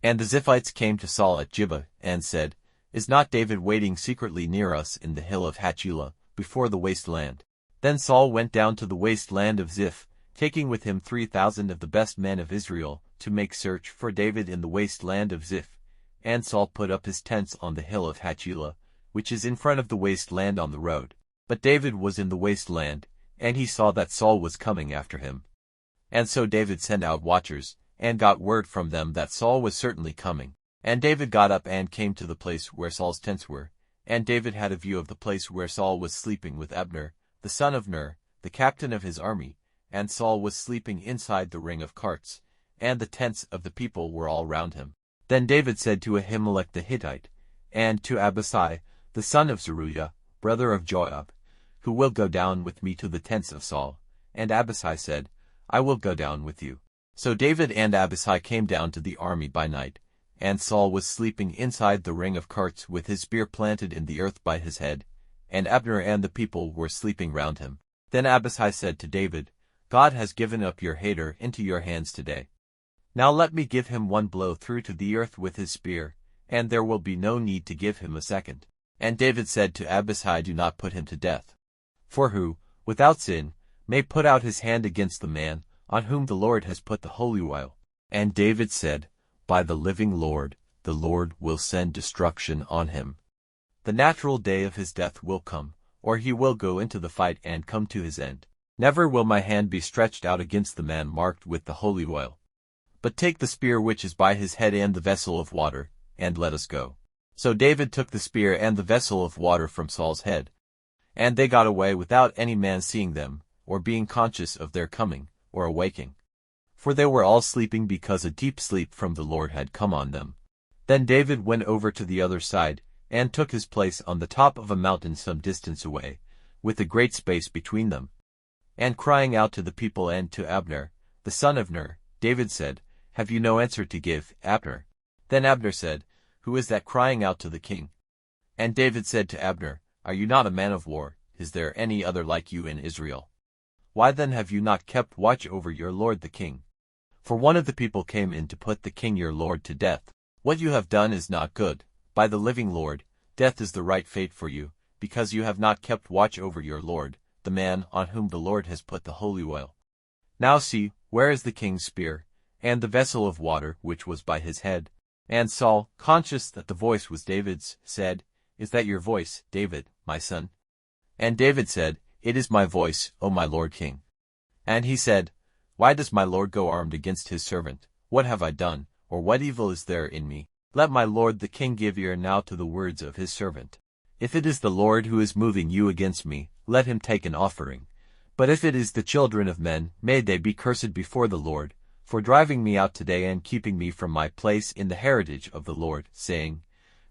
And the Ziphites came to Saul at Gibeah, and said, Is not David waiting secretly near us in the hill of Hachilah, before the waste land? Then Saul went down to the waste land of Ziph, taking with him 3,000 of the best men of Israel, to make search for David in the waste land of Ziph. And Saul put up his tents on the hill of Hachilah, which is in front of the waste land on the road. But David was in the waste land, and he saw that Saul was coming after him. And so David sent out watchers, and got word from them that Saul was certainly coming. And David got up and came to the place where Saul's tents were. And David had a view of the place where Saul was sleeping with Abner, the son of Ner, the captain of his army, and Saul was sleeping inside the ring of carts, and the tents of the people were all round him. Then David said to Ahimelech the Hittite, and to Abishai, the son of Zeruiah, brother of Joab, Who will go down with me to the tents of Saul? And Abishai said, I will go down with you. So David and Abishai came down to the army by night, and Saul was sleeping inside the ring of carts with his spear planted in the earth by his head, and Abner and the people were sleeping round him. Then Abishai said to David, God has given up your hater into your hands today. Now let me give him one blow through to the earth with his spear, and there will be no need to give him a second. And David said to Abishai, Do not put him to death. For who, without sin, may put out his hand against the man, on whom the Lord has put the holy oil? And David said, By the living Lord, the Lord will send destruction on him. The natural day of his death will come, or he will go into the fight and come to his end. Never will my hand be stretched out against the man marked with the holy oil. But take the spear which is by his head and the vessel of water, and let us go. So David took the spear and the vessel of water from Saul's head. And they got away without any man seeing them, or being conscious of their coming, or awaking. For they were all sleeping because a deep sleep from the Lord had come on them. Then David went over to the other side, and took his place on the top of a mountain some distance away, with a great space between them. And crying out to the people and to Abner, the son of Ner, David said, Have you no answer to give, Abner? Then Abner said, Who is that crying out to the king? And David said to Abner, Are you not a man of war? Is there any other like you in Israel? Why then have you not kept watch over your lord the king? For one of the people came in to put the king your lord to death. What you have done is not good. By the living Lord, death is the right fate for you, because you have not kept watch over your lord, the man on whom the Lord has put the holy oil. Now see, where is the king's spear, and the vessel of water which was by his head? And Saul, conscious that the voice was David's, said, Is that your voice, David, my son? And David said, It is my voice, O my lord king. And he said, Why does my lord go armed against his servant? What have I done, or what evil is there in me? Let my lord the king give ear now to the words of his servant. If it is the Lord who is moving you against me, let him take an offering. But if it is the children of men, may they be cursed before the Lord, for driving me out today and keeping me from my place in the heritage of the Lord, saying,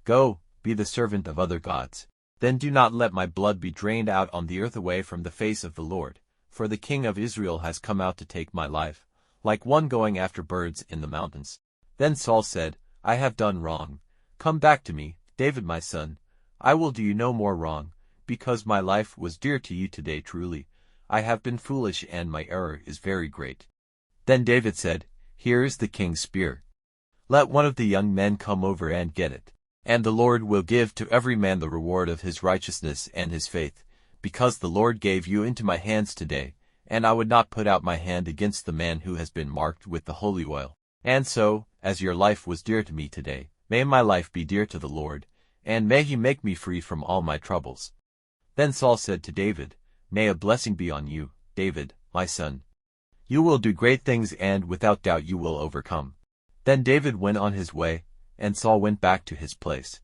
Go, be the servant of other gods. Then do not let my blood be drained out on the earth away from the face of the Lord, for the king of Israel has come out to take my life, like one going after birds in the mountains. Then Saul said, I have done wrong. Come back to me, David my son. I will do you no more wrong, because my life was dear to you today truly. I have been foolish and my error is very great. Then David said, Here is the king's spear. Let one of the young men come over and get it. And the Lord will give to every man the reward of his righteousness and his faith, because the Lord gave you into my hands today, and I would not put out my hand against the man who has been marked with the holy oil. And so, as your life was dear to me today, may my life be dear to the Lord, and may he make me free from all my troubles. Then Saul said to David, May a blessing be on you, David, my son. You will do great things and without doubt you will overcome. Then David went on his way, and Saul went back to his place.